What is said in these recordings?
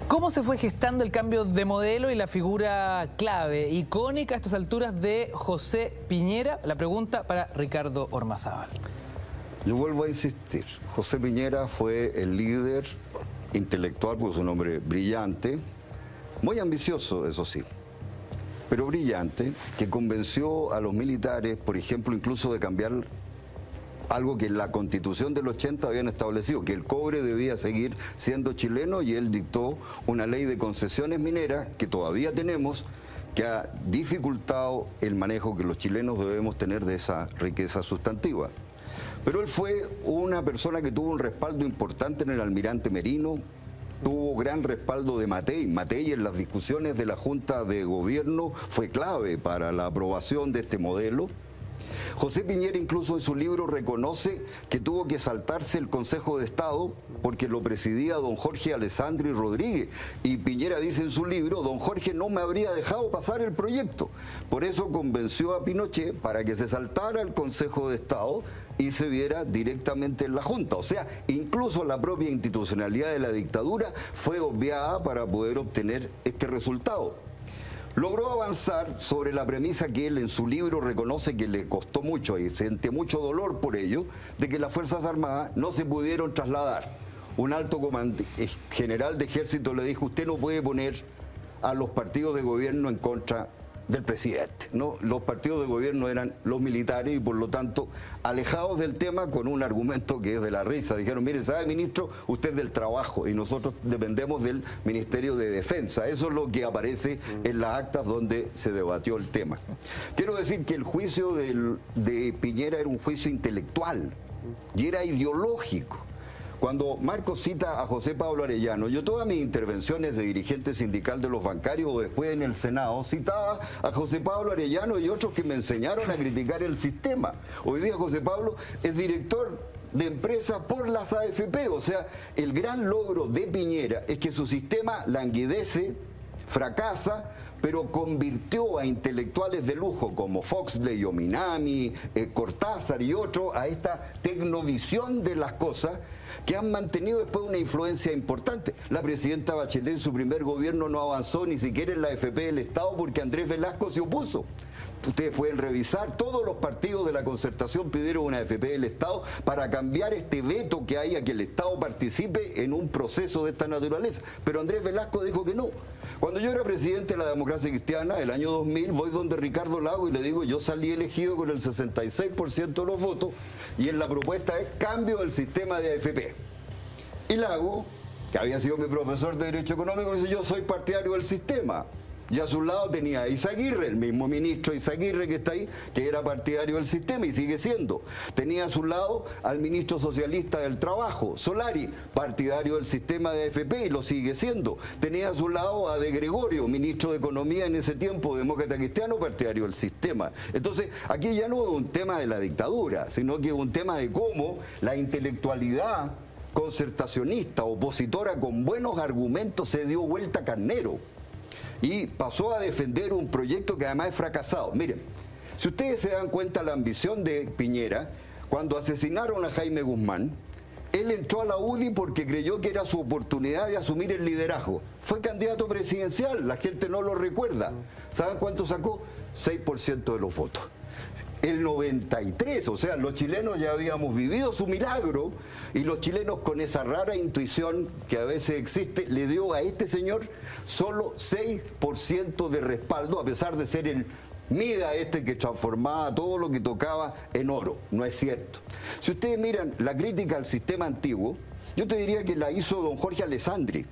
¿Cómo se fue gestando el cambio de modelo y la figura clave, icónica a estas alturas de José Piñera? La pregunta para Ricardo Ormazábal. Yo vuelvo a insistir, José Piñera fue el líder intelectual, porque es un hombre brillante, muy ambicioso, eso sí, pero brillante, que convenció a los militares, por ejemplo, incluso de cambiar algo que en la Constitución del 80 habían establecido, que el cobre debía seguir siendo chileno, y él dictó una ley de concesiones mineras que todavía tenemos, que ha dificultado el manejo que los chilenos debemos tener de esa riqueza sustantiva. Pero él fue una persona que tuvo un respaldo importante en el almirante Merino, tuvo gran respaldo de Matei. Matei en las discusiones de la Junta de Gobierno fue clave para la aprobación de este modelo. José Piñera incluso en su libro reconoce que tuvo que saltarse el Consejo de Estado porque lo presidía don Jorge Alessandri Rodríguez, y Piñera dice en su libro: don Jorge no me habría dejado pasar el proyecto. Por eso convenció a Pinochet para que se saltara el Consejo de Estado y se viera directamente en la Junta. O sea, incluso la propia institucionalidad de la dictadura fue obviada para poder obtener este resultado. Logró avanzar sobre la premisa que él en su libro reconoce que le costó mucho y siente mucho dolor por ello, de que las Fuerzas Armadas no se pudieron trasladar. Un alto general de ejército le dijo: usted no puede poner a los partidos de gobierno en contra del presidente, ¿no? Los partidos de gobierno eran los militares y por lo tanto alejados del tema, con un argumento que es de la risa. Dijeron: mire, ¿sabe, ministro? Usted es del trabajo y nosotros dependemos del Ministerio de Defensa. Eso es lo que aparece en las actas donde se debatió el tema. Quiero decir que el juicio de Piñera era un juicio intelectual y era ideológico. Cuando Marcos cita a José Pablo Arellano, yo todas mis intervenciones de dirigente sindical de los bancarios o después en el Senado citaba a José Pablo Arellano y otros que me enseñaron a criticar el sistema. Hoy día José Pablo es director de empresa por las AFP. O sea, el gran logro de Piñera es que su sistema languidece, fracasa, pero convirtió a intelectuales de lujo como Foxley o Minami, Cortázar y otros a esta tecnovisión de las cosas, que han mantenido después una influencia importante. La presidenta Bachelet en su primer gobierno no avanzó ni siquiera en la AFP del Estado porque Andrés Velasco se opuso. Ustedes pueden revisar, todos los partidos de la concertación pidieron una AFP del Estado para cambiar este veto que hay a que el Estado participe en un proceso de esta naturaleza. Pero Andrés Velasco dijo que no. Cuando yo era presidente de la Democracia Cristiana, el año 2000, voy donde Ricardo Lagos y le digo: yo salí elegido con el 66% de los votos y en la propuesta es cambio del sistema de AFP. Y Lagos, que había sido mi profesor de Derecho Económico, dice: yo soy partidario del sistema. Y a su lado tenía a Izaguirre, el mismo ministro Izaguirre que está ahí, que era partidario del sistema y sigue siendo. Tenía a su lado al ministro socialista del Trabajo, Solari, partidario del sistema de AFP y lo sigue siendo. Tenía a su lado a De Gregorio, ministro de Economía en ese tiempo, demócrata cristiano, partidario del sistema. Entonces, aquí ya no es un tema de la dictadura, sino que es un tema de cómo la intelectualidad concertacionista, opositora con buenos argumentos, se dio vuelta carnero y pasó a defender un proyecto que además es fracasado. Miren, si ustedes se dan cuenta la ambición de Piñera, cuando asesinaron a Jaime Guzmán, él entró a la UDI porque creyó que era su oportunidad de asumir el liderazgo. Fue candidato presidencial, la gente no lo recuerda. ¿Saben cuánto sacó? 6% de los votos. El 93, o sea, los chilenos ya habíamos vivido su milagro y los chilenos, con esa rara intuición que a veces existe, le dio a este señor solo 6% de respaldo, a pesar de ser el Mida que transformaba todo lo que tocaba en oro. No es cierto. Si ustedes miran la crítica al sistema antiguo, yo te diría que la hizo don Jorge Alessandri.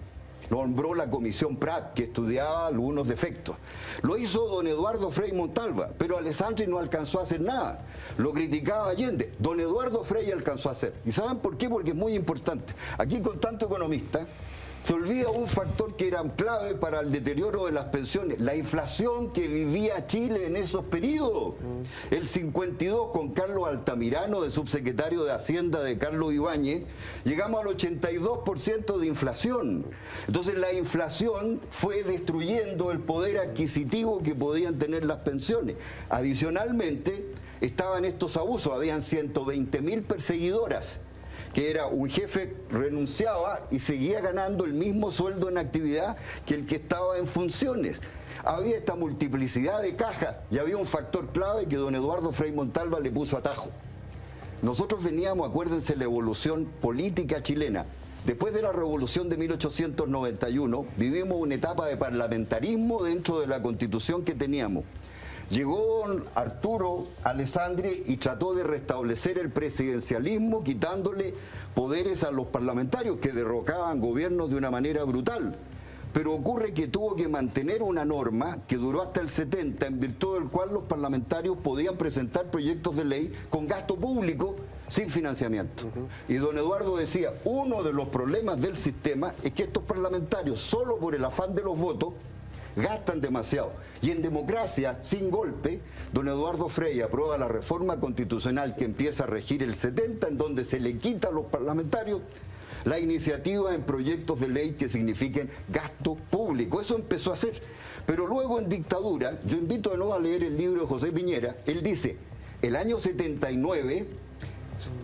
Nombró la comisión Prat, que estudiaba algunos defectos. Lo hizo don Eduardo Frei Montalva, pero Alessandri no alcanzó a hacer nada. Lo criticaba Allende. Don Eduardo Frei alcanzó a hacer. ¿Y saben por qué? Porque es muy importante. Aquí, con tanto economista, se olvida un factor que era clave para el deterioro de las pensiones: la inflación que vivía Chile en esos periodos. El 52, con Carlos Altamirano de subsecretario de Hacienda de Carlos Ibáñez, llegamos al 82% de inflación. Entonces la inflación fue destruyendo el poder adquisitivo que podían tener las pensiones. Adicionalmente, estaban estos abusos, habían 120.000 perseguidoras que era un jefe renunciaba y seguía ganando el mismo sueldo en actividad que el que estaba en funciones. Había esta multiplicidad de cajas y había un factor clave que don Eduardo Frei Montalva le puso atajo. Nosotros veníamos, acuérdense, la evolución política chilena. Después de la revolución de 1891, vivimos una etapa de parlamentarismo dentro de la constitución que teníamos. Llegó Arturo Alessandri y trató de restablecer el presidencialismo, quitándole poderes a los parlamentarios que derrocaban gobiernos de una manera brutal. Pero ocurre que tuvo que mantener una norma que duró hasta el 70, en virtud del cual los parlamentarios podían presentar proyectos de ley con gasto público sin financiamiento. Y don Eduardo decía, uno de los problemas del sistema es que estos parlamentarios, solo por el afán de los votos, gastan demasiado. Y en democracia, sin golpe, don Eduardo Frei aprueba la reforma constitucional que empieza a regir el 70, en donde se le quita a los parlamentarios la iniciativa en proyectos de ley que signifiquen gasto público. Eso empezó a hacer. Pero luego en dictadura, yo invito de nuevo a leer el libro de José Piñera, él dice, el año 79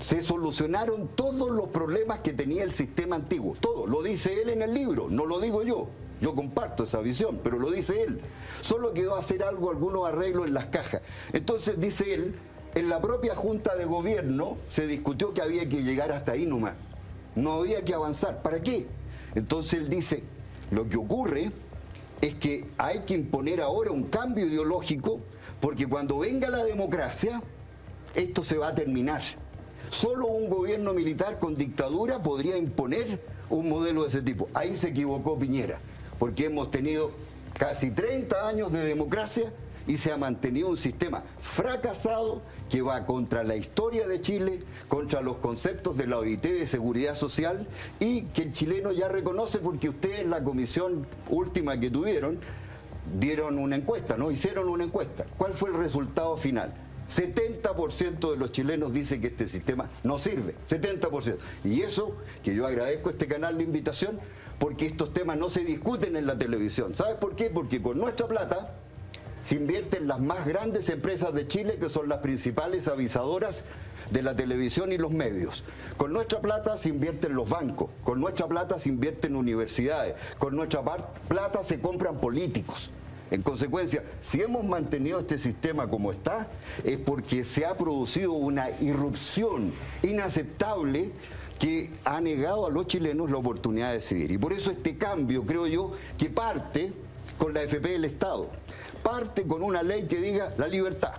se solucionaron todos los problemas que tenía el sistema antiguo. Todo, lo dice él en el libro, no lo digo yo. Yo comparto esa visión, pero lo dice él. Solo quedó hacer algunos arreglos en las cajas. Entonces, dice él, en la propia Junta de Gobierno se discutió que había que llegar hasta ahí nomás. No había que avanzar. ¿Para qué? Entonces él dice, lo que ocurre es que hay que imponer ahora un cambio ideológico, porque cuando venga la democracia, esto se va a terminar. Solo un gobierno militar con dictadura podría imponer un modelo de ese tipo. Ahí se equivocó Piñera, porque hemos tenido casi 30 años de democracia y se ha mantenido un sistema fracasado que va contra la historia de Chile, contra los conceptos de la OIT de seguridad social y que el chileno ya reconoce, porque ustedes en la comisión última que tuvieron dieron una encuesta, ¿no? Hicieron una encuesta. ¿Cuál fue el resultado final? 70% de los chilenos dicen que este sistema no sirve, 70%. Y eso, que yo agradezco a este canal de invitación, porque estos temas no se discuten en la televisión. ¿Sabes por qué? Porque con nuestra plata se invierten las más grandes empresas de Chile, que son las principales avisadoras de la televisión y los medios. Con nuestra plata se invierten los bancos, con nuestra plata se invierten universidades, con nuestra plata se compran políticos. En consecuencia, si hemos mantenido este sistema como está, es porque se ha producido una irrupción inaceptable que ha negado a los chilenos la oportunidad de decidir. Y por eso este cambio, creo yo, que parte con la AFP del Estado, parte con una ley que diga la libertad.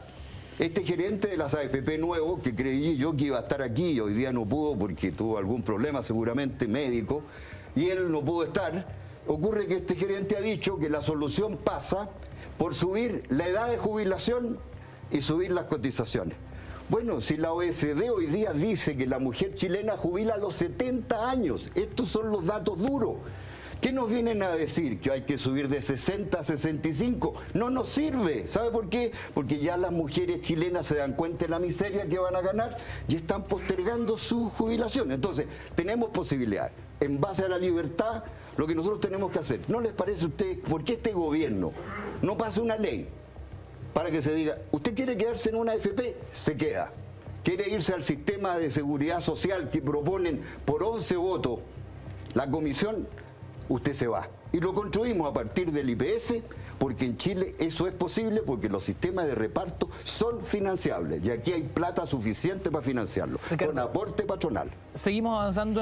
Este gerente de las AFP nuevo, que creí yo que iba a estar aquí, y hoy día no pudo porque tuvo algún problema seguramente médico, y él no pudo estar. Ocurre que este gerente ha dicho que la solución pasa por subir la edad de jubilación y subir las cotizaciones. Bueno, si la OECD hoy día dice que la mujer chilena jubila a los 70 años, estos son los datos duros. ¿Qué nos vienen a decir? ¿Que hay que subir de 60 a 65? No nos sirve. ¿Sabe por qué? Porque ya las mujeres chilenas se dan cuenta de la miseria que van a ganar y están postergando su jubilación. Entonces, tenemos posibilidad. En base a la libertad, lo que nosotros tenemos que hacer. ¿No les parece a ustedes por qué este gobierno no pasa una ley para que se diga, usted quiere quedarse en una AFP? Se queda. ¿Quiere irse al sistema de seguridad social que proponen por 11 votos la comisión? Usted se va. Y lo construimos a partir del IPS, porque en Chile eso es posible, porque los sistemas de reparto son financiables. Y aquí hay plata suficiente para financiarlo, con aporte patronal. Seguimos avanzando.